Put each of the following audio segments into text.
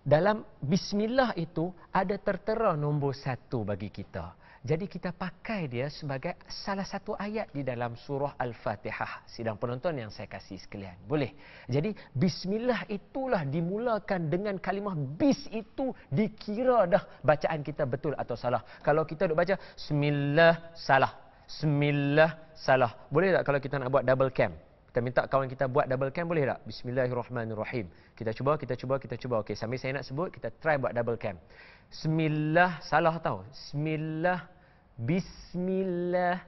dalam bismillah itu ada tertera nombor 1 bagi kita. Jadi kita pakai dia sebagai salah satu ayat di dalam surah Al-Fatihah. Sidang penonton yang saya kasih sekalian. Boleh? Jadi bismillah itulah dimulakan dengan kalimah bis itu dikira dah bacaan kita betul atau salah. Kalau kita duk baca bismillah salah. Bismillah salah. Boleh tak kalau kita nak buat double cam? Kita minta kawan kita buat double cam, boleh tak? Bismillahirrahmanirrahim. Kita cuba. Okey, sambil saya nak sebut, kita try buat double cam. Bismillah, salah tau. Bismillah.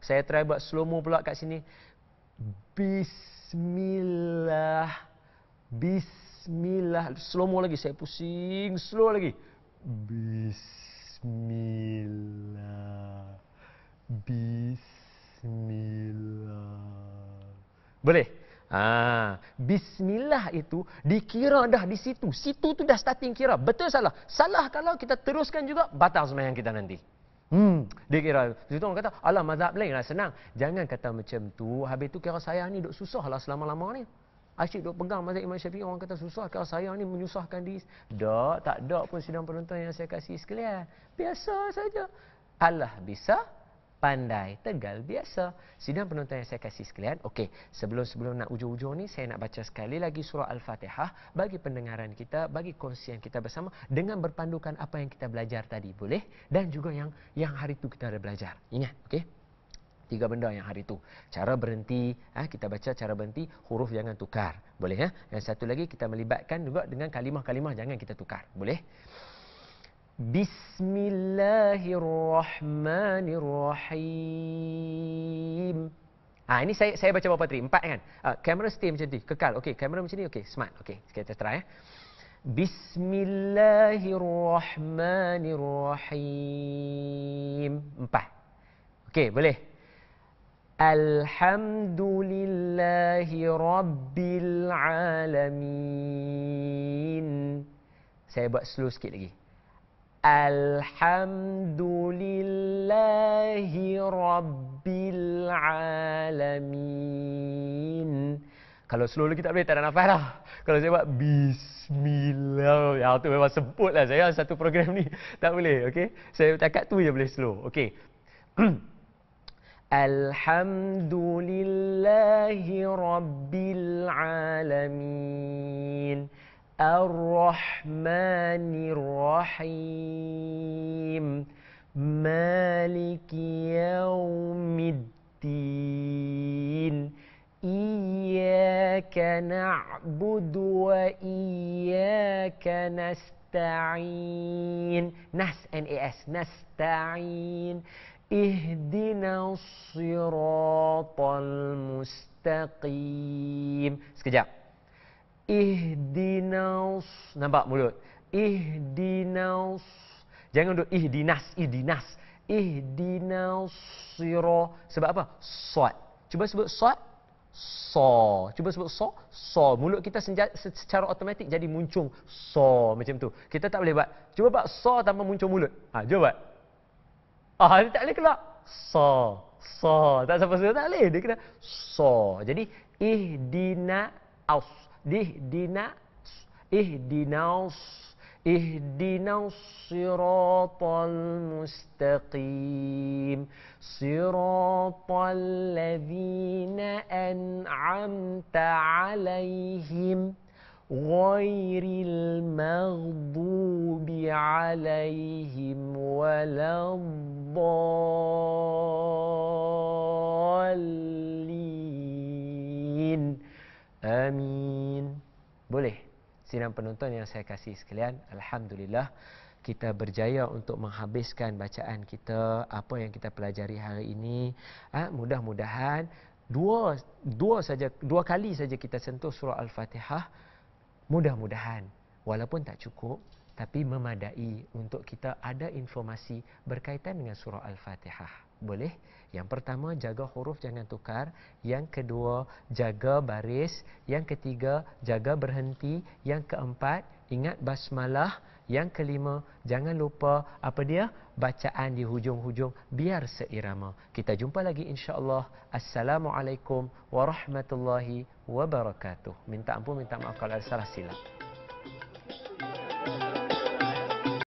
Saya try buat slow mo pula kat sini. Bismillah. Slow mo lagi, saya pusing. Slow lagi. Bismillah. Boleh? Bismillah itu dikira dah di situ. Situ tu dah starting kira. Betul salah? Salah kalau kita teruskan juga, batal sembahyang kita nanti. Dia kira. Situ orang kata, alah mazhab lain lah, senang. Jangan kata macam tu. Habis tu kira saya ni duk susah lah selama-lama ni. Asyik duk pegang mazhab Imam Syafi'i, orang kata susah. Kira saya ni menyusahkan diri. Tak ada pun sidang penonton yang saya kasih sekalian. Biasa saja. Allah bisa, pandai, tegal, biasa. Sidang penonton yang saya kasih sekalian. Okey, sebelum nak ujung-ujung ni, saya nak baca sekali lagi surah Al-Fatihah bagi pendengaran kita, bagi kongsian kita bersama dengan berpandukan apa yang kita belajar tadi. Boleh? Dan juga yang hari tu kita ada belajar. Ingat, okey? 3 benda yang hari tu. Cara berhenti, kita baca cara berhenti, huruf jangan tukar. Boleh ya? Yang satu lagi kita melibatkan juga dengan kalimah-kalimah jangan kita tukar. Boleh? Bismillahirrahmanirrahim. Ini saya baca berapa tadi? 4 kan? Kamera stay macam ni, kekal. Okey, kamera macam ni. Okey, smart. Okey, kita try. Bismillahirrahmanirrahim. 4. Okey, boleh. Alhamdulillahi rabbil alamin. Saya buat slow sikit lagi. Alhamdulillahi rabbil alamin. Kalau slow lagi tak boleh, tak ada nafas lah. Kalau saya buat bismillah, ya tu memang sebut lah saya satu program ni. Tak boleh, okey? Saya takat tu je boleh slow. Okey. Alhamdulillahi rabbil alamin. Ar-Rahmanir-Rahim. Maliki yaumiddin. Iyyaka na'budu wa iyyaka nasta'in. Nas, N-A-S, nasta'in. Ihdinas siratal mustaqim. Sekejap. Ihdinas, nampak mulut? Ihdinas. Jangan duduk ihdinas. Ihdinas sira. Sebab apa? Sad. Cuba sebut sad. So. Cuba sebut so. So. Mulut kita secara automatik jadi muncung so macam tu. Kita tak boleh buat. Cuba buat so tanpa muncung mulut. Cuba buat. Dia tak boleh kelak. So. So. Tak siapa suruh, tak boleh. Dia kena so. Jadi ihdina aus. Ihdinas siratal mustaqim. Siratal ladzina an'amta 'alaihim ghairil maghdubi 'alaihim waladdallin. Amin. Boleh? Sidang penonton yang saya kasih sekalian, alhamdulillah kita berjaya untuk menghabiskan bacaan kita, apa yang kita pelajari hari ini. Mudah-mudahan dua kali saja kita sentuh surah Al-Fatihah. Mudah-mudahan walaupun tak cukup tapi memadai untuk kita ada informasi berkaitan dengan surah Al-Fatihah. Boleh? Yang pertama, jaga huruf jangan tukar. Yang kedua, jaga baris. Yang ketiga, jaga berhenti. Yang keempat, ingat basmalah. Yang kelima, jangan lupa apa dia? Bacaan di hujung-hujung biar seirama. Kita jumpa lagi insya-Allah. Assalamualaikum warahmatullahi wabarakatuh. Minta ampun, minta maaf kalau ada salah silap.